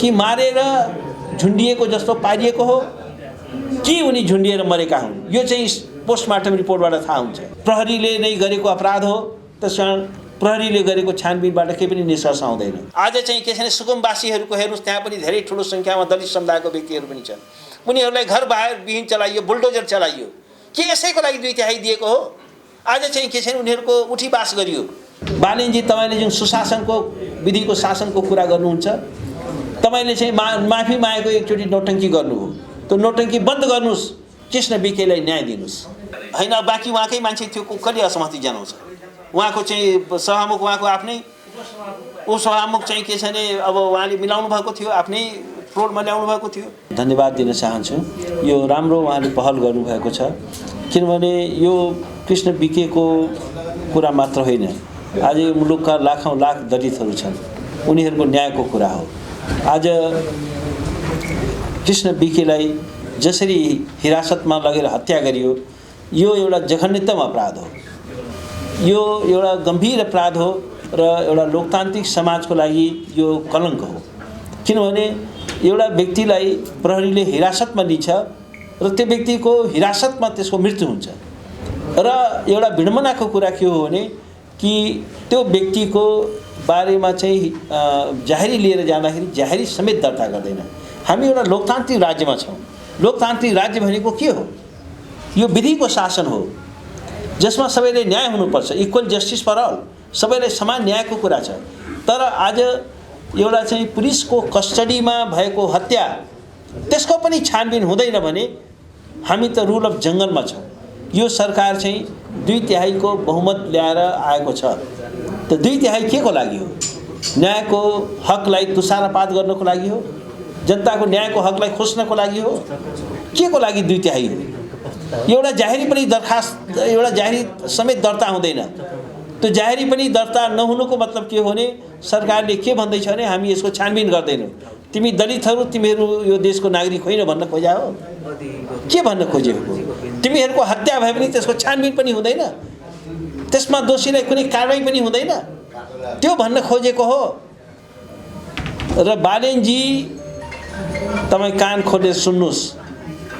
कि मारेर झुन्डिएको जस्तो पारिएको हो कि उनी झुन्डिएर मरेका हुन्, यो चाहिँ पोस्टमार्टम रिपोर्टबाट थाहा हुन्छ। प्रहरीले नै गरेको अपराध हो, त्यसकारण प्रहरीले गरेको छानबिनबाट केही पनि निष्कर्ष आउँदैन। आज चाहिँ के छ भने सुकुमवासीहरूको हेर्नुहोस्, त्यहाँ पनि धेरै ठुलो सङ्ख्यामा दलित समुदायको व्यक्तिहरू पनि छन्। उनीहरूलाई घर बाहिर विहीन चलाइयो, बुलडोजर चलाइयो, के यसैको लागि 2/3 दिएको हो? आज चाहिँ के छ भने उनीहरूको उठीबास गरियो। बालेनजी, तपाईँले जुन सुशासनको विधिको शासनको कुरा गर्नुहुन्छ, तपाईँले चाहिँ माफी मागेको एकचोटि नौटङ्की गर्नुभयो, त्यो नौटङ्की बन्द गर्नुहोस्, कृष्ण बिकेलाई न्याय दिनुहोस्। होइन, बाँकी उहाँकै मान्छे थियो, कसले असहमति जनाउँछ? उहाँको चाहिँ सभामुख उहाँको आफ्नै सभामुख चाहिँ के छ भने अब उहाँले मिलाउनु भएको थियो, आफ्नै फ्लोरमा ल्याउनु भएको थियो। धन्यवाद दिन चाहन्छु, यो राम्रो उहाँले पहल गर्नुभएको छ। किनभने यो कृष्ण बिकेको कुरा मात्र होइन, आज मुलुकका लाखौँ लाख दलितहरू छन्, उनीहरूको न्यायको कुरा हो। आज कृष्ण बिकेलाई जसरी हिरासतमा लगेर हत्या गरियो, यो एउटा जघन्यतम अपराध हो, यो एउटा गम्भीर अपराध हो र एउटा लोकतान्त्रिक समाजको लागि यो कलङ्क हो। किनभने एउटा व्यक्तिलाई प्रहरीले हिरासतमा लिन्छ र त्यो व्यक्तिको हिरासतमा त्यसको मृत्यु हुन्छ र एउटा विडम्बनाको कुरा के हो भने कि त्यो व्यक्तिको बारेमा चाहिँ जाहेरी लिएर जाँदाखेरि जाहेरी समेत दर्ता गर्दैन। हामी एउटा लोकतान्त्रिक राज्यमा छौँ। लोकतान्त्रिक राज्य भनेको के हो? यो विधिको शासन हो जसमा सबैले न्याय हुनुपर्छ, इक्वल जस्टिस फर अल, सबैलाई समान न्यायको कुरा छ। तर आज एउटा चाहिँ पुलिसको कस्टडीमा भएको हत्या, त्यसको पनि छानबिन हुँदैन भने हामी त रुल अफ जङ्गलमा छौँ। यो सरकार चाहिँ 2/3 बहुमत ल्याएर आएको छ, त 2/3 के को लागि हो? न्यायको हकलाई तुषारपात गर्नको लागि हो? जनताको न्यायको हकलाई खोज्नको लागि हो? के को लागि 2/3 हो? एउटा जाहेरी पनि दरखास्त, एउटा जाहेरी समेत दर्ता हुँदैन। त्यो जाहेरी पनि दर्ता नहुनुको मतलब के हो भने सरकारले के भन्दैछ भने हामी यसको छानबिन गर्दैनौँ, तिमी दलितहरू तिमीहरू यो देशको नागरिक होइन भन्न खोजा हो। के भन्न खोजेको? तिमीहरूको हत्या भए पनि त्यसको छानबिन पनि हुँदैन, त्यसमा दोषीलाई कुनै कारवाही पनि हुँदैन, त्यो भन्न खोजेको हो। र बालेनजी, तपाईँ कान खोलेर सुन्नुहोस्,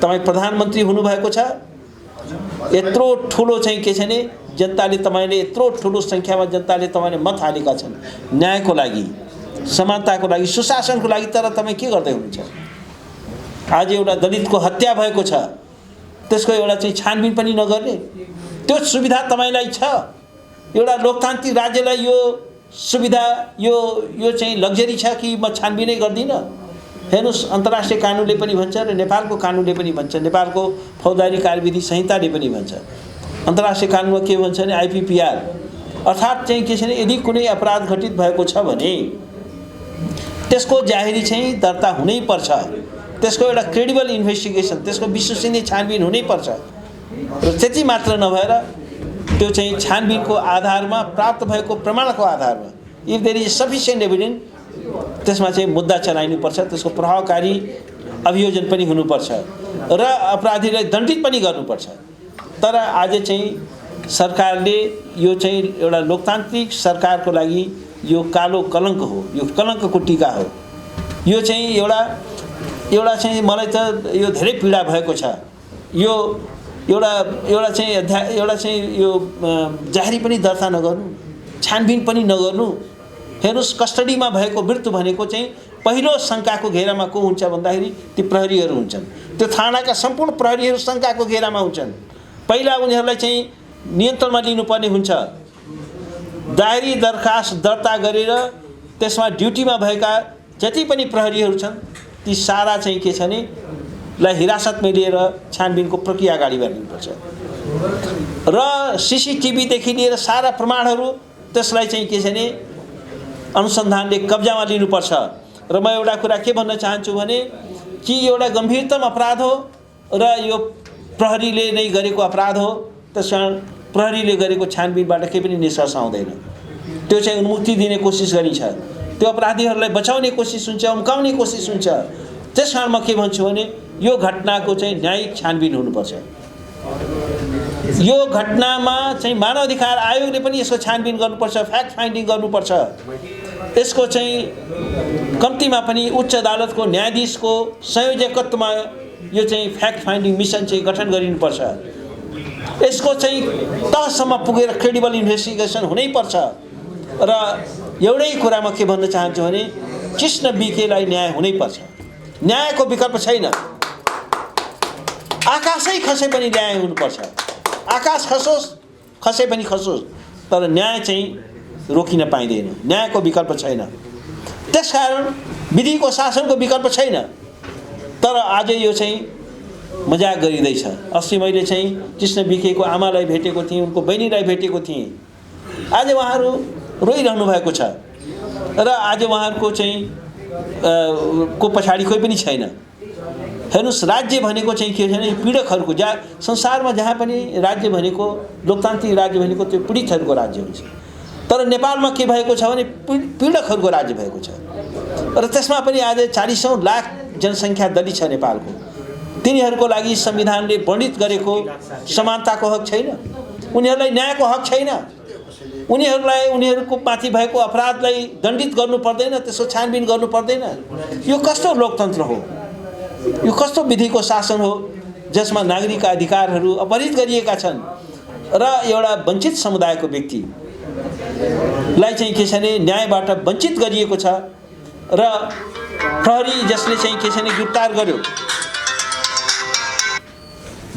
तपाईँ प्रधानमन्त्री हुनुभएको छ, यत्रो ठुलो चाहिँ के छ भने जनताले तपाईँले यत्रो ठुलो सङ्ख्यामा जनताले तपाईँले मत हालेका छन् न्यायको लागि, समानताको लागि, सुशासनको लागि, तर तपाईँ के गर्दै हुनुहुन्छ? आज एउटा दलितको हत्या भएको छ, त्यसको एउटा चाहिँ छानबिन पनि नगर्ने, त्यो सुविधा तपाईँलाई छ? एउटा लोकतान्त्रिक राज्यलाई यो सुविधा, यो चाहिँ लग्जरी छ कि म छानबिनै गर्दिनँ? हेर्नुहोस्, अन्तर्राष्ट्रिय कानुनले पनि भन्छ र नेपालको कानुनले पनि भन्छ, नेपालको फौजदारी कार्यविधि संहिताले पनि भन्छ। अन्तर्राष्ट्रिय कानुनमा के भन्छ भने आइपिपिआर, अर्थात् चाहिँ के छ भने यदि कुनै अपराध घटित भएको छ भने त्यसको जाहेरी चाहिँ दर्ता हुनैपर्छ, त्यसको एउटा क्रेडिबल इन्भेस्टिगेसन, त्यसको विश्वसनीय छानबिन हुनैपर्छ। र त्यति मात्र नभएर त्यो चाहिँ छानबिनको आधारमा प्राप्त भएको प्रमाणको आधारमा if there is sufficient evidence, त्यसमा चाहिँ मुद्दा चलाइनुपर्छ, त्यसको प्रभावकारी अभियोजन पनि हुनुपर्छ र अपराधीलाई दण्डित पनि गर्नुपर्छ। तर आज चाहिँ सरकारले यो चाहिँ एउटा लोकतान्त्रिक सरकारको लागि यो कालो कलङ्क हो, यो कलङ्कको टीका हो। यो चाहिँ एउटा चाहिँ मलाई त यो धेरै पीडा भएको छ। यो एउटा चाहिँ यो जाहेरी पनि दर्ता नगर्नु, छानबिन पनि नगर्नु। हेर्नुहोस्, कस्टडीमा भएको मृत्यु भनेको चाहिँ पहिलो शङ्काको घेरामा को हुन्छ भन्दाखेरि ती प्रहरीहरू हुन्छन्। त्यो थानाका सम्पूर्ण प्रहरीहरू शङ्काको घेरामा हुन्छन्। पहिला उनीहरूलाई चाहिँ नियन्त्रणमा लिनुपर्ने हुन्छ। दायरी दरखास्त दर्ता गरेर त्यसमा ड्युटीमा भएका जति पनि प्रहरीहरू छन् ती सारा चाहिँ के छ भने लाई हिरासतमा लिएर छानबिनको प्रक्रिया अगाडि बढाउनुपर्छ र सीसीटीभीदेखि लिएर सारा प्रमाणहरू त्यसलाई चाहिँ के छ भने अनुसन्धानले कब्जामा लिनुपर्छ। र म एउटा कुरा के भन्न चाहन्छु भने कि एउटा गम्भीरतम अपराध हो र यो प्रहरीले नै गरेको अपराध हो, त्यसकारण प्रहरीले गरेको छानबिनबाट केही पनि निष्कर्ष आउँदैन। त्यो चाहिँ उन्मुक्ति दिने कोसिस गरिन्छ, त्यो अपराधीहरूलाई बचाउने कोसिस हुन्छ, उम्काउने कोसिस हुन्छ। त्यसकारण म के भन्छु भने यो घटनाको चाहिँ न्यायिक छानबिन हुनुपर्छ। यो घटनामा चाहिँ मानव अधिकार आयोगले पनि यसको छानबिन गर्नुपर्छ, फ्याक्ट फाइन्डिङ गर्नुपर्छ। यसको चाहिँ कम्तीमा पनि उच्च अदालतको न्यायाधीशको संयोजकत्वमा यो चाहिँ फ्याक्ट फाइन्डिङ मिसन चाहिँ गठन गरिनुपर्छ। यसको चाहिँ तहसम्म पुगेर क्रेडिबल इन्भेस्टिगेसन हुनैपर्छ। र एउटै कुरा म के भन्न चाहन्छु भने कृष्ण बिकेलाई न्याय हुनैपर्छ। न्यायको विकल्प छैन। आकाशै खसे पनि न्याय हुनुपर्छ। आकाश खसे पनि खसोस्, तर न्याय चाहिँ रोकिन पाइँदैन। न्यायको विकल्प छैन। त्यसकारण विधिको शासनको विकल्प छैन। तर आज यो चाहिँ मजाक गरिँदैछ। अस्ति मैले चाहिँ कृष्ण बिकेको आमालाई भेटेको थिएँ, उनको बहिनीलाई भेटेको थिएँ। आज उहाँहरू रोइरहनु भएको छ र आज उहाँहरूको चाहिँ को पछाडि कोही पनि छैन। हेर्नुहोस्, राज्य भनेको चाहिँ के छ भने पीडकहरूको संसारमा जहाँ पनि राज्य भनेको लोकतान्त्रिक राज्य भनेको त्यो पीडितहरूको राज्य हुन्छ। तर नेपालमा के भएको छ भने पीडकहरूको राज्य भएको छ। र त्यसमा पनि आज 40औं लाख जनसङ्ख्या दलित छ नेपालको। तिनीहरूको लागि संविधानले वर्णित गरेको समानताको हक छैन। उनीहरूलाई न्यायको हक छैन। उनीहरूलाई उनीहरूको माथि भएको अपराधलाई दण्डित गर्नु पर्दैन, त्यसको छानबिन गर्नु पर्दैन। यो कस्तो लोकतन्त्र हो? यो कस्तो विधिको शासन हो जसमा नागरिकका अधिकारहरू अपहरित गरिएका छन् र एउटा वञ्चित समुदायको व्यक्तिलाई चाहिँ के छ भने न्यायबाट वञ्चित गरिएको छ। र प्रहरी जसले चाहिँ के छ भने गिरफ्तार गर्यो,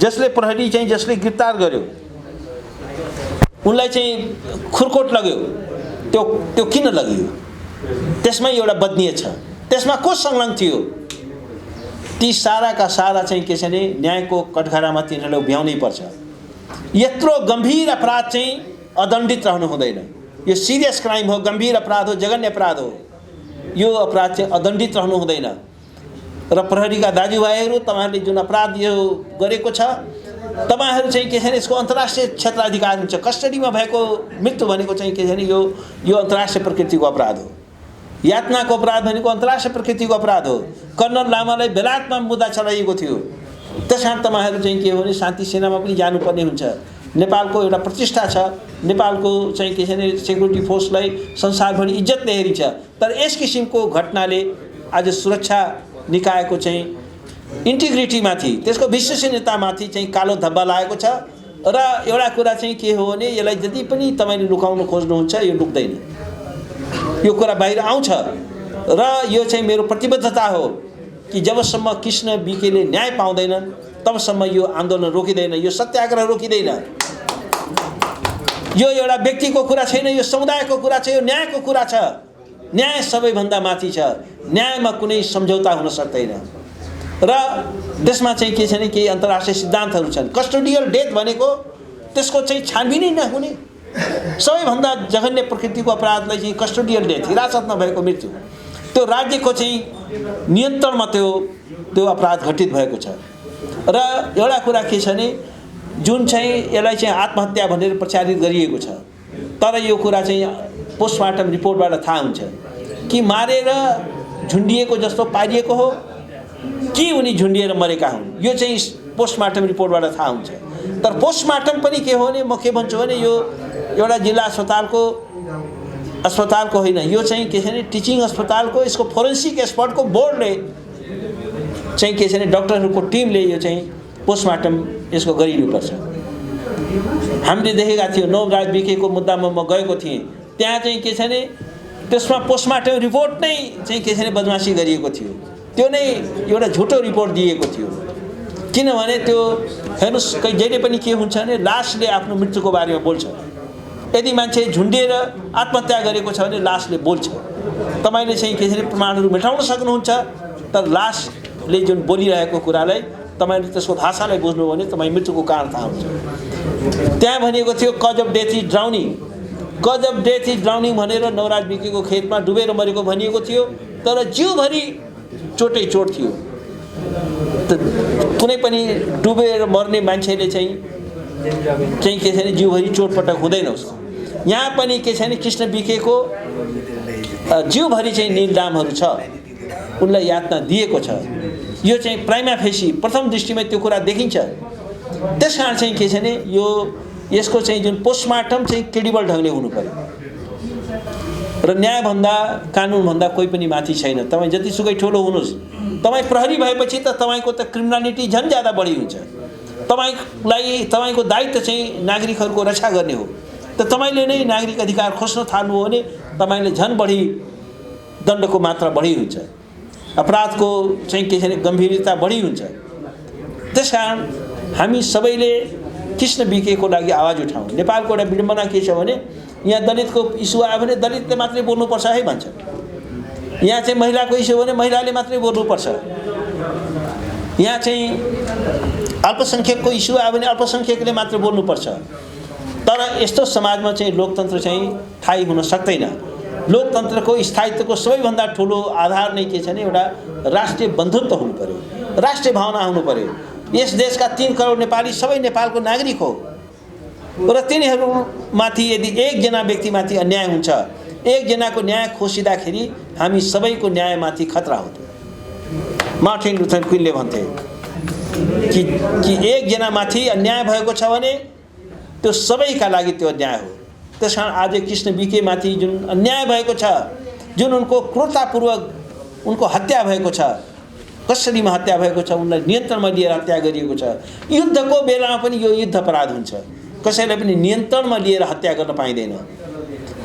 जसले गिरफ्तार गर्यो उनलाई चाहिँ खुरकोट लग्यो। त्यो किन लग्यो? त्यसमै एउटा बदनीयत छ। त्यसमा को संलग्न थियो? ती साराका सारा चाहिँ के छ भने न्यायको कठघरामा तिनीहरूलाई उभ्याउनै पर्छ। यत्रो गम्भीर अपराध चाहिँ अदण्डित रहनु हुँदैन। यो सिरियस क्राइम हो, गम्भीर अपराध हो, जघन्य अपराध हो। यो अपराध चाहिँ अदण्डित रहनु हुँदैन। र प्रहरीका दाजुभाइहरू, तपाईँहरूले जुन अपराध यो गरेको छ, तपाईहरु चाहिँ के छ भने यसको अन्तर्राष्ट्रिय क्षेत्राधिकार हुन्छ। कस्टडीमा भएको मृत्यु भनेको चाहिँ के छ भने यो अन्तर्राष्ट्रिय प्रकृतिको अपराध हो। यातनाको अपराध भनेको अन्तर्राष्ट्रिय प्रकृतिको अपराध हो। कर्नल लामालाई बेलायतमा मुद्दा चलाइएको थियो। त्यसकारण तपाईहरु चाहिँ के हो भने शान्ति सेनामा पनि जानुपर्ने हुन्छ। नेपालको एउटा प्रतिष्ठा छ। नेपालको चाहिँ के छ भने सेक्युरिटी फोर्सलाई संसारभरि इज्जतले हेरिन्छ। तर यस किसिमको घटनाले आज सुरक्षा निकायको चाहिँ इन्टिग्रिटीमाथि, त्यसको विश्वसनीयतामाथि चाहिँ कालो धब्बा लागेको छ। र एउटा कुरा चाहिँ के हो भने यसलाई जति पनि तपाईले लुकाउन खोज्नुहुन्छ यो लुक्दैन। यो कुरा बाहिर आउँछ र यो चाहिँ मेरो प्रतिबद्धता हो कि जबसम्म कृष्ण बिकेले न्याय पाउँदैनन् तबसम्म यो आन्दोलन रोकिँदैन, यो सत्याग्रह रोकिँदैन। यो एउटा व्यक्तिको कुरा छैन, यो समुदायको कुरा छ, यो न्यायको कुरा छ। न्याय सबैभन्दा माथि छ। न्यायमा कुनै सम्झौता हुन सक्दैन। र त्यसमा चाहिँ के छ भने केही अन्तर्राष्ट्रिय सिद्धान्तहरू छन्। कस्टोडियल डेथ भनेको त्यसको चाहिँ छानबिनै नहुने, सबैभन्दा जघन्य प्रकृतिको अपराधलाई चाहिँ कस्टोडियल डेथ, हिरासतमा भएको मृत्यु, त्यो राज्यको चाहिँ नियन्त्रणमा त्यो अपराध घटित भएको छ। र एउटा कुरा के छ भने जुन चाहिँ यसलाई चाहिँ आत्महत्या भनेर प्रचारित गरिएको छ, तर यो कुरा चाहिँ पोस्टमार्टम रिपोर्टबाट थाहा हुन्छ कि मारेर झुन्डिएको जस्तो पारिएको हो कि उनी झुन्डिएर मरेका हुन्। यो चाहिँ पोस्टमार्टम रिपोर्टबाट थाहा हुन्छ। तर पोस्टमार्टम पनि के हो भने म के भन्छु भने यो एउटा जिल्ला अस्पतालको होइन, यो चाहिँ के छ भने टिचिङ अस्पतालको यसको फोरेन्सिक एक्सपर्टको बोर्डले चाहिँ के छ भने डाक्टरहरूको टिमले यो चाहिँ पोस्टमार्टम यसको गरिनुपर्छ। हामीले देखेका थियौँ नवराज बिकेको मुद्दामा म गएको थिएँ। त्यहाँ चाहिँ के छ भने त्यसमा पोस्टमार्टम रिपोर्ट नै चाहिँ के छ भने बदमासी गरिएको थियो। त्यो नै एउटा झुटो रिपोर्ट दिएको थियो। किनभने त्यो हेर्नुहोस् जहिले पनि के हुन्छ भने लासले आफ्नो मृत्युको बारेमा बोल्छ। यदि मान्छे झुन्डिएर आत्महत्या गरेको छ भने लासले बोल्छ। तपाईले चाहिँ के छ भने प्रमाणहरू मेटाउन सक्नुहुन्छ, तर लासले जुन बोलिरहेको कुरालाई तपाईले त्यसको भाषालाई बुझ्नु भने तपाईँ मृत्युको कारण थाहा हुन्छ। त्यहाँ भनेको थियो cause of death is ड्राउनिङ, cause of death is ड्राउनिङ भनेर नवराज बिकेको खेतमा डुबेर मरेको भनिएको थियो। तर जिउभरि चोटै चोट थियो। कुनै पनि डुबेर मर्ने मान्छेले चाहिँ के छ भने जिउभरि चोटपटक हुँदैन उसको। यहाँ पनि के छ भने कृष्ण बिकेको जिउभरि चाहिँ नीलडामहरू छ, उनलाई यातना दिएको छ। यो चाहिँ प्राइमा फेसी प्रथम दृष्टिमा त्यो कुरा देखिन्छ। त्यसकारण चाहिँ के छ भने यसको चाहिँ जुन पोस्टमार्टम चाहिँ क्रेडिबल ढङ्गले हुनु पर्यो। र न्यायभन्दा कानुनभन्दा कोही पनि माथि छैन। तपाईँ जतिसुकै ठुलो हुनुहोस्, तपाईँ प्रहरी भएपछि त तपाईँको त क्रिमिनालिटी झन् ज्यादा बढी हुन्छ। तपाईँको दायित्व चाहिँ नागरिकहरूको रक्षा गर्ने हो। त तपाईँले नै नागरिक अधिकार खोज्न थाल्नुभयो भने तपाईँले झन् बढी दण्डको मात्रा बढी हुन्छ, अपराधको चाहिँ के छ गम्भीरता बढी हुन्छ। त्यसकारण हामी सबैले कृष्ण बिकेको लागि आवाज उठाउँ। नेपालको एउटा विडम्बना के छ भने यहाँ दलितको इस्यु आयो भने दलितले मात्रै बोल्नुपर्छ है भन्छ। यहाँ चाहिँ महिलाको इस्यु हो भने महिलाले मात्रै बोल्नुपर्छ। यहाँ चाहिँ अल्पसङ्ख्यकको इस्यु आयो भने अल्पसङ्ख्यकले मात्रै बोल्नुपर्छ। तर यस्तो समाजमा चाहिँ लोकतन्त्र चाहिँ स्थायी हुन सक्दैन। लोकतन्त्रको स्थायित्वको सबैभन्दा ठुलो आधार नै के छ भने एउटा राष्ट्रिय बन्धुत्व हुनु पर्यो, राष्ट्रिय भावना हुनु पर्यो। यस देशका 3 करोड नेपाली सबै नेपालको नागरिक हो र तिनीहरूमाथि यदि एकजना व्यक्तिमाथि अन्याय हुन्छ, एकजनाको न्याय खोसिँदाखेरि हामी सबैको न्यायमाथि खतरा हुँदैन। मार्टिन लुथर क्विनले भन्थे कि एकजनामाथि अन्याय भएको छ भने त्यो सबैका लागि त्यो अन्याय हो। त्यसकारण आज कृष्ण बिके माथि जुन अन्याय भएको छ, जुन उनको क्रूरतापूर्वक उनको हत्या भएको छ, कसरीमा हत्या भएको छ, उनलाई नियन्त्रणमा लिएर हत्या गरिएको छ। युद्धको बेलामा पनि यो युद्ध अपराध हुन्छ। कसैलाई पनि नियन्त्रणमा लिएर हत्या गर्न पाइँदैन।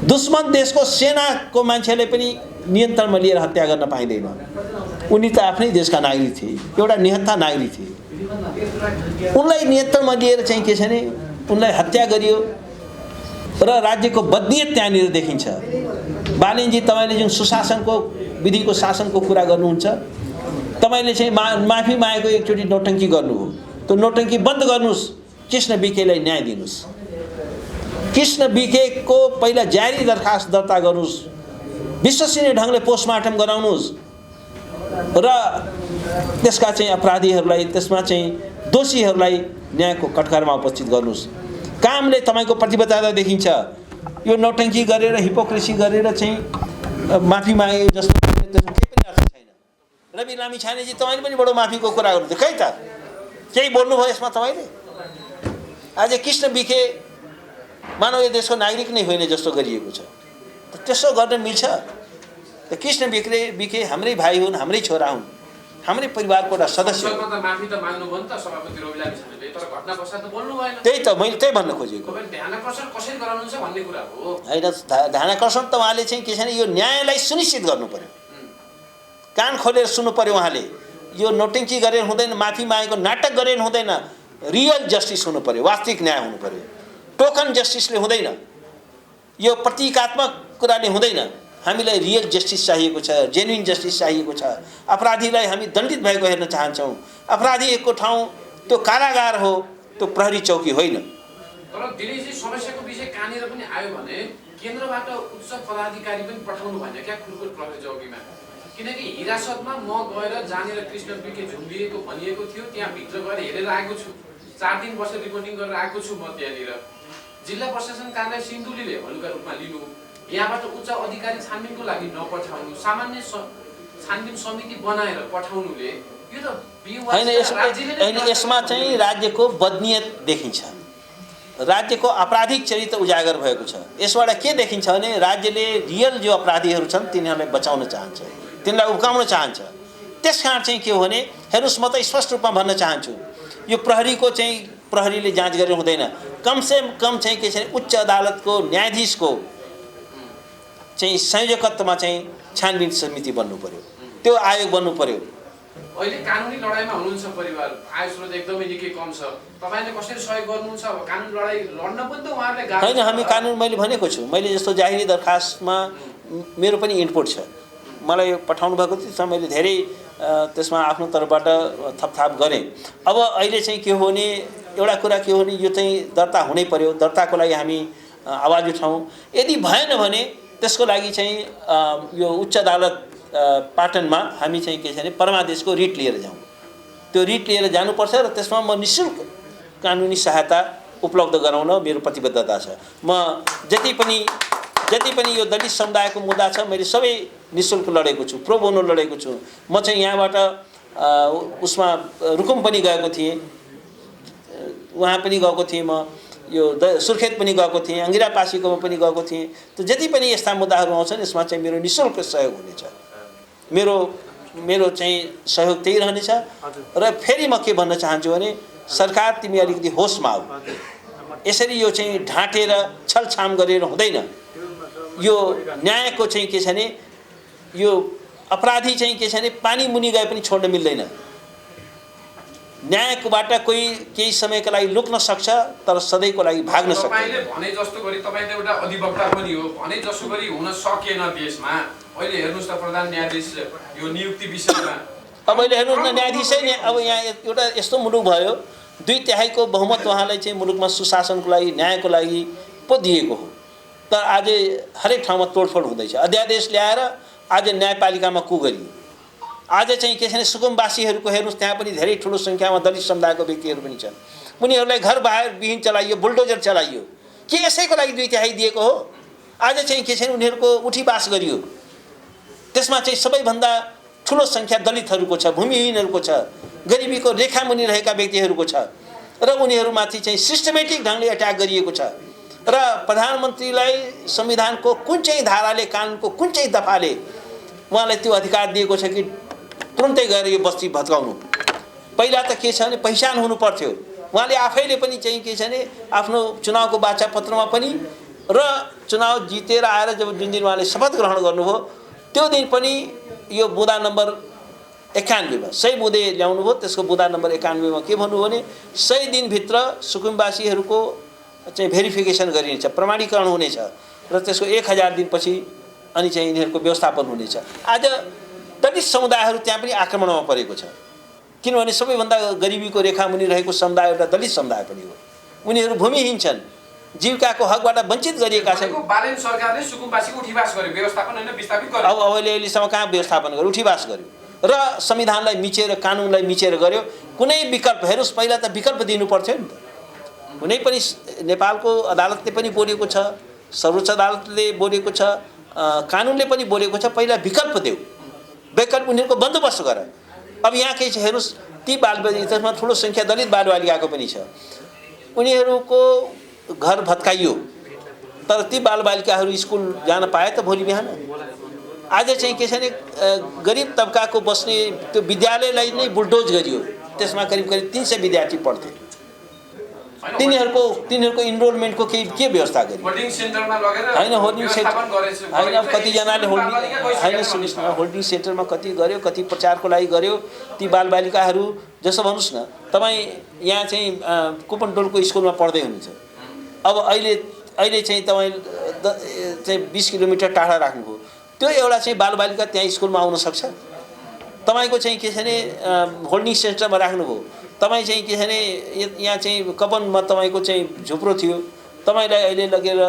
दुश्मन देशको सेनाको मान्छेले पनि नियन्त्रणमा लिएर हत्या गर्न पाइँदैन। उनी त आफ्नै देशका नागरिक थिए, एउटा निहत्था नागरिक थिए। उनलाई नियन्त्रणमा लिएर चाहिँ के छ भने उनलाई हत्या गरियो र राज्यको बदनीयत त्यहाँनिर देखिन्छ। बालिनजी, तपाईँले जुन सुशासनको विधिको शासनको कुरा गर्नुहुन्छ, तपाईँले चाहिँ माफी मागेको एकचोटि नौटङ्की गर्नु हो। त्यो नौटङ्की बन्द गर्नुहोस्, कृष्ण बिकेलाई न्याय दिनुहोस्। कृष्ण बिकेको पहिला जारी दरखास्त दर्ता गर्नुहोस्, विश्वसनीय ढङ्गले पोस्टमार्टम गराउनुहोस् र त्यसका चाहिँ अपराधीहरूलाई, त्यसमा चाहिँ दोषीहरूलाई न्यायको कठघरामा उपस्थित गर्नुहोस्। कामले तपाईँको प्रतिबद्धता देखिन्छ। यो नौटङ्की गरेर हिपोक्रेसी गरेर चाहिँ माफी मागे जस्तो त्यसमा केही पनि अर्थ छैन। रवि लामिछानेजी, तपाईँले पनि बडो माफीको कुरा गर्नुहुन्छ, खै त केही बोल्नुभयो यसमा तपाईँले? आज कृष्ण बिके मानव यो देशको नागरिक नै होइन जस्तो गरिएको छ। त्यसो गर्न मिल्छ? त कृष्ण बिके हाम्रै भाइ हुन्, हाम्रै छोरा हुन्, हाम्रै परिवारको एउटा सदस्य हो। त्यही त मैले त्यही भन्न खोजेको होइन। ध्यानाकर्षण त उहाँले चाहिँ के छ भने यो न्यायलाई सुनिश्चित गर्नु पर्यो, कान खोलेर सुन्नु पर्यो। उहाँले यो नौटङ्की गरेर हुँदैन, माफी मागेको नाटक गरेर हुँदैन। रियल जस्टिस हुनु पर्यो, वास्तविक न्याय हुनु पर्यो। टोकन जस्टिसले हुँदैन, यो प्रतीकात्मक कुराले हुँदैन। हामीलाई रियल जस्टिस चाहिएको छ, जेन्युइन जस्टिस चाहिएको छ। अपराधीलाई हामी दण्डित भएको हेर्न चाहन्छौँ। अपराधीको ठाउँ त्यो कारागार हो, त्यो प्रहरी चौकी होइन। तर दिनेशजी, समस्याको विषय कहाँनिर पनि आयो भने केन्द्रबाट उच्च पदाधिकारी पनि पठाउनु भएन क्या खुलकुट प्रहरी चौकीमा। किनकि हिरासतमा म गएर जहाँनिर कृष्ण बिके झुम्बिएको भनिएको थियो त्यहाँ भित्र गएर हेरेर आएको छु। 4 दिन बसेर रिपोर्टिङ गरेर आएको छु म त्यहाँनिर। जिल्ला प्रशासन कार्यालय सिन्धुलीले हलुका रूपमा लिनु, यहाँबाट उच्च अधिकारी छानबिनको लागि नपठाउनु, सामान्य छानबिन समिति बनाएर पठाउनुले यो त होइन। यसमा चाहिँ राज्यको बदनीयत देखिन्छ, राज्यको आपराधिक चरित्र उजागर भएको छ। यसबाट के देखिन्छ भने राज्यले रियल जो अपराधीहरू छन् तिनीहरूलाई बचाउन चाहन्छ, तिनीलाई उब्काउन चाहन्छ। त्यसकारण चाहिँ के हो भने हेर्नुहोस्, म त स्पष्ट रूपमा भन्न चाहन्छु, यो प्रहरीको चाहिँ प्रहरीले जाँच गरेर हुँदैन। कमसे कम चाहिँ के छ भने उच्च अदालतको न्यायाधीशको चाहिँ संयोजकत्वमा चाहिँ छानबिन समिति बन्नु पर्यो, त्यो आयोग बन्नु पर्यो। अहिले कानुनी लडाइँमा हुनुहुन्छ परिवार, आय स्रोत एकदमै निकै कम छ, तपाईले कसरी सहयोग गर्नुहुन्छ? अब कानुन लडाइँ लड्न पनि त उहाँहरूले गाह्रो होइन। हामी कानुन, मैले भनेको छु, मैले जस्तो जाहेरी दरखास्तमा मेरो पनि इनपुट छ, मलाई पठाउनु भएको थियो, मैले धेरै त्यसमा आफ्नो तर्फबाट थपथाप गरेँ। अब अहिले चाहिँ के हो भने एउटा कुरा के हो भने यो चाहिँ दर्ता हुनै पर्यो, दर्ताको लागि हामी आवाज उठाउँ। यदि भएन भने त्यसको लागि चाहिँ यो उच्च अदालत पाटनमा हामी चाहिँ के छ भने परमादेशको रिट लिएर जाउँ। त्यो रिट लिएर जानुपर्छ र त्यसमा म निःशुल्क कानुनी सहायता उपलब्ध गराउन मेरो प्रतिबद्धता छ। म जति पनि यो दलित समुदायको मुद्दा छ मैले सबै निःशुल्क लडेको छु, प्रो बोनो लडेको छु। म चाहिँ यहाँबाट उसमा रुकुम पनि गएको थिएँ, वहाँ पनि गएको थिएँ म। यो सुर्खेत पनि गएको थिएँ, अङ्गिरापासीकोमा पनि गएको थिएँ। त जति पनि यस्ता मुद्दाहरू आउँछन् यसमा चाहिँ मेरो निःशुल्क सहयोग हुनेछ। मेरो चाहिँ सहयोग त्यही रहनेछ। र फेरि म के भन्न चाहन्छु भने सरकार तिमी अलिकति होसमा आऊ। यसरी यो चाहिँ ढाँटेर छलछाम गरेर हुँदैन। यो न्यायको चाहिँ के छ भने यो अपराधी चाहिँ के छ भने पानी मुनि गए पनि छोड्न मिल्दैन। न्यायकोबाट कोही केही समयको लागि लुक्न सक्छ तर सधैँको लागि भाग्न सक्छ। तपाईले भने जस्तो गरी तपाई त एउटा अधिवक्ता पनि हो, भने जसो गरी हुन सकेन देशमा। अहिले हेर्नुस् त प्रधान न्यायाधीश यो नियुक्ति विषयमा अब अहिले हेर्नुहोस् न, न्यायाधीशै अब यहाँ एउटा यस्तो मुलुक भयो 2/3 बहुमत उहाँलाई चाहिँ मुलुकमा सुशासनको लागि न्यायको लागि पो दिएको हो। तर आज हरेक ठाउँमा तोडफोड हुँदैछ। अध्यादेश ल्याएर आज न्यायपालिकामा कु गरियो। आज चाहिँ के छ भने सुकुम्बासीहरूको हेर्नुहोस् त्यहाँ पनि धेरै ठुलो सङ्ख्यामा दलित समुदायको व्यक्तिहरू पनि छन्। उनीहरूलाई घर बाहिर विहीन चलाइयो, बुलडोजर चलाइयो। के यसैको लागि 2/3 दिएको हो? आज चाहिँ के छ भने उनीहरूको उठीबास गरियो। त्यसमा चाहिँ सबैभन्दा ठुलो सङ्ख्या दलितहरूको छ, भूमिहीनहरूको छ, गरिबीको रेखामुनि रहेका व्यक्तिहरूको छ र उनीहरूमाथि चाहिँ सिस्टमेटिक ढङ्गले एट्याक गरिएको छ। र प्रधानमन्त्रीलाई संविधानको कुन चाहिँ धाराले, कानुनको कुन चाहिँ दफाले उहाँलाई त्यो अधिकार दिएको छ कि तुरुन्तै गएर यो बस्ती भत्काउनु? पहिला त के छ भने पहिचान हुनु पर्थ्यो। उहाँले आफैले पनि चाहिँ के छ भने आफ्नो चुनावको बाचापत्रमा पनि र चुनाव जितेर आएर जब जुन दिन उहाँले शपथ ग्रहण गर्नुभयो त्यो दिन पनि यो बुँदा नम्बर 91 मा 100 बुँदे ल्याउनु भयो। त्यसको बुँदा नम्बर 91 मा के भन्नुभयो भने 100 दिनभित्र सुकुम्बासीहरूको चाहिँ भेरिफिकेसन गरिनेछ, प्रमाणीकरण हुनेछ र त्यसको 1000 दिनपछि अनि चाहिँ यिनीहरूको व्यवस्थापन हुनेछ। आज दलित समुदायहरू त्यहाँ पनि आक्रमणमा परेको छ, किनभने सबैभन्दा गरिबीको रेखामुनि रहेको समुदाय एउटा दलित समुदाय पनि हो। उनीहरू भूमिहीन छन्, जीविकाको हकबाट वञ्चित गरिएका छन्। बालेन सरकारले सुकुम्बासीको उठीबास गर्यो, व्यवस्थापन होइन विस्थापित गर्यो। अब अहिलेसम्म कहाँ व्यवस्थापन गर्यो? उठीबास गर्यो र संविधानलाई मिचेर, कानुनलाई मिचेर गर्यो। कुनै विकल्प हेर्नुहोस्, पहिला त विकल्प दिनु पर्थ्यो नि त। कुनै पनि नेपालको अदालतले पनि बोलेको छ, सर्वोच्च अदालतले बोलेको छ, कानुनले पनि बोलेको छ, पहिला विकल्प देऊ, विकल्प उनीहरूको बन्दोबस्त गर। अब यहाँ के छ हेर्नुहोस्, ती बालबालिकामा ठुलो सङ्ख्या दलित बालबालिकाको पनि छ। उनीहरूको घर भत्काइयो तर ती बालबालिकाहरू स्कुल जान पाए त भोलि बिहान? आज चाहिँ के छ भने गरिब तबकाको बस्ने त्यो विद्यालयलाई नै बुलडोज गरियो। त्यसमा करिब 300 विद्यार्थी पढ्थे। तिनीहरूको इनरोलमेन्टको के व्यवस्था गरियो? होल्डिङ सेन्टरमा लगेर होइन, होल्डिङ सेन्टर होइन, कतिजनाले होल्डिङ सेन्टरमा कति गर्यो, कति प्रचारको लागि गर्यो। ती बालबालिकाहरू जसो भन्नुहोस् न, तपाईँ यहाँ चाहिँ कुपनटोलको स्कुलमा पढ्दै हुनुहुन्छ। अब अहिले चाहिँ तपाईँ चाहिँ 20 किलोमिटर टाढा राख्नुभयो, त्यो एउटा चाहिँ बालबालिका त्यहाँ स्कुलमा आउन सक्छ? तपाईँको चाहिँ के छ भने होल्डिङ सेन्टरमा राख्नुभयो, तपाईँ चाहिँ के छ भने यहाँ चाहिँ कपनमा तपाईँको चाहिँ झुप्रो थियो, तपाईँलाई अहिले लगेर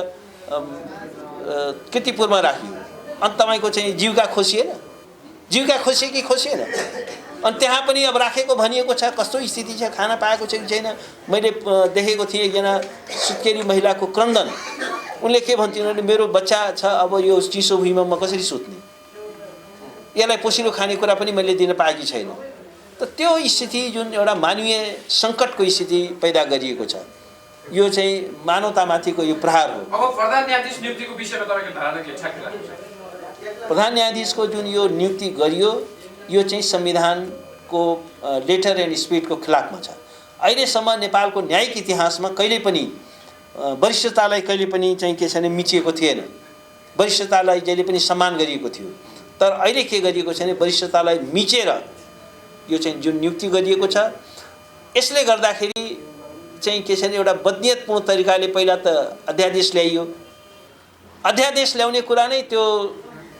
कीर्तिपुरमा राखियो, अनि तपाईँको चाहिँ जीविका खोसिएन? जीविका खोसियो कि खोसिएन? अनि त्यहाँ पनि अब राखेको भनिएको छ, कस्तो स्थिति छ, खाना पाएको छ कि छैन? मैले देखेको थिएँ एकजना सुत्केरी महिलाको क्रन्दन। उनले के भन्थिन् भने मेरो बच्चा छ, अब यो चिसो भुइँमा म कसरी सुत्ने, यसलाई पोसिलो खानेकुरा पनि मैले दिन पाएकी छैन। त त्यो स्थिति जुन एउटा मानवीय सङ्कटको स्थिति पैदा गरिएको छ, यो चाहिँ मानवतामाथिको यो प्रहार हो। अब प्रधान न्यायाधीश नियुक्तिको विषयमा तपाईँको धारणा के छ? प्रधान न्यायाधीशको जुन यो नियुक्ति गरियो यो चाहिँ संविधानको लेटर एन्ड स्पिरिटको खिलाफमा छ। अहिलेसम्म नेपालको न्यायिक इतिहासमा कहिले पनि वरिष्ठतालाई कहिले पनि चाहिँ के छ भने मिचिएको थिएन। वरिष्ठतालाई जहिले पनि सम्मान गरिएको थियो। तर अहिले के गरिएको छ भने वरिष्ठतालाई मिचेर यो चाहिँ जुन नियुक्ति गरिएको छ, यसले गर्दाखेरि चाहिँ के छ भने एउटा बदनियतपूर्ण तरिकाले पहिला त अध्यादेश ल्याइयो। अध्यादेश ल्याउने कुरा नै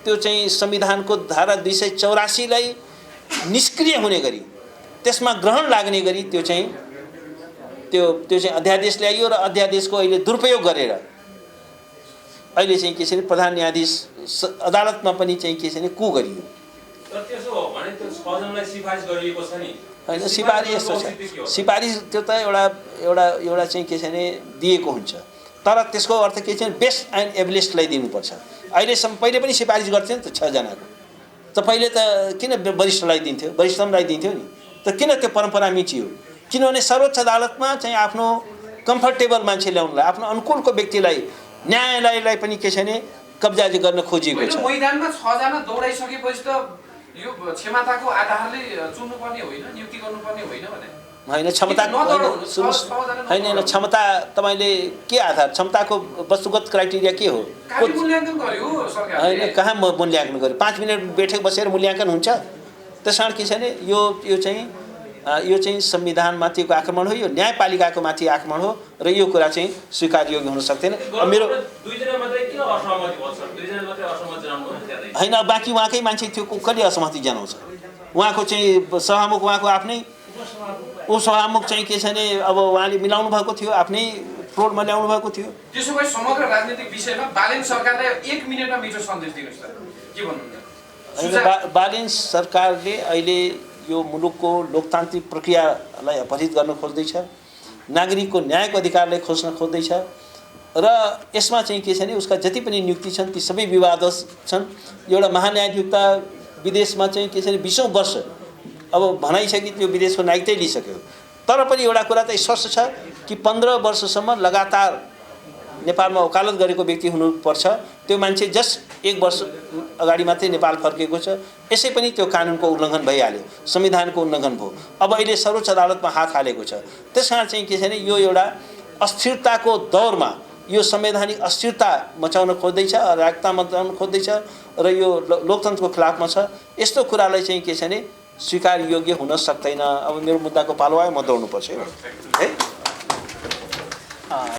त्यो चाहिँ संविधानको धारा 284 लाई निष्क्रिय हुने गरी, त्यसमा ग्रहण लाग्ने गरी त्यो चाहिँ अध्यादेश ल्याइयो र अध्यादेशको अहिले दुरुपयोग गरेर अहिले चाहिँ के छ भने प्रधान न्यायाधीश अदालतमा पनि चाहिँ के छ भने कु गरियो। तर त्यसो हो भने त्यो सदनलाई सिफारिस गरिएको छ नि? होइन, सिफारिस यस्तो छ, सिफारिस त्यो त एउटा चाहिँ के छ भने दिएको हुन्छ, तर त्यसको अर्थ के छ भने बेस्ट एन्ड एभरेस्टलाई दिनुपर्छ। अहिलेसम्म पहिले पनि सिफारिस गर्थ्यो नि त 6 जनाको, त पहिले त किन वरिष्ठलाई दिन्थ्यो, वरिष्ठलाई दिन्थ्यो नि, त किन त्यो परम्परा मिचियो? किनभने सर्वोच्च अदालतमा चाहिँ आफ्नो कम्फर्टेबल मान्छे ल्याउनलाई आफ्नो अनुकूलको व्यक्तिलाई न्यायालयलाई पनि के छ भने कब्जा गर्न खोजिएको छ। मैदानमा 6 जना दौडाइसकेपछि त यो क्षमताको आधारले चुन्नुपर्ने होइन, नियुक्ति गर्नुपर्ने होइन भने होइन क्षमता होइन क्षमता तपाईँले के आधार क्षमताको वस्तुगत क्राइटेरिया के हो? मूल्याङ्कन गर्यो सरकारले होइन कहाँ मूल्याङ्कन गर्यो? 5 मिनट बैठक बसेर मूल्याङ्कन हुन्छ? त्यस कारण के छ भने यो चाहिँ संविधानमाथिको आक्रमण हो, यो न्यायपालिकाको माथि आक्रमण हो र यो कुरा चाहिँ स्वीकार्योग्य हुन सक्दैन। मेरो होइन बाँकी उहाँकै मान्छे थियो, कसले असहमति जनाउँछ? उहाँको चाहिँ सभामुख उहाँको आफ्नै सभामुख चाहिँ के छ भने अब उहाँले मिलाउनु भएको थियो, आफ्नै फ्लोरमा ल्याउनु भएको थियो। त्यसो भए समग्र राजनीतिक विषयमा बालेन सरकारले 1 मिनेटमा मिठो सन्देश दिनुहोस् त, के भन्नुहुन्छ? बालेन सरकारले अहिले यो मुलुकको लोकतान्त्रिक प्रक्रियालाई अपहरित गर्न खोज्दैछ, नागरिकको न्यायको अधिकारलाई खोज्न खोज्दैछ र यसमा चाहिँ के छ भने उसका जति पनि नियुक्ति छन् ती सबै विवादस छन्। एउटा महान्यायाधिवक्ता विदेशमा चाहिँ के छ भने 20औं वर्ष अब भनाइ छ कि त्यो विदेशको नागरिकता लिइसक्यो, तर पनि एउटा कुरा त स्पष्ट छ कि 15 वर्षसम्म लगातार नेपालमा वकालत गरेको व्यक्ति हुनुपर्छ। त्यो मान्छे जस्ट 1 वर्ष अगाडि मात्रै नेपाल फर्केको छ, यसै पनि त्यो कानुनको उल्लङ्घन भइहाल्यो, संविधानको उल्लङ्घन भयो। अब अहिले सर्वोच्च अदालतमा हात हालेको छ। त्यसकारण चाहिँ के छ भने यो एउटा अस्थिरताको दौरमा यो संवैधानिक अस्थिरता मचाउन खोज्दैछ, अराजकता मचाउन खोज्दैछ र यो लोकतन्त्रको खिलाफमा छ। यस्तो कुरालाई चाहिँ के छ भने स्वीकार योग्य हुन सक्दैन। अब मेरो मुद्दाको पालो आयो, म दौड्नुपर्छ है।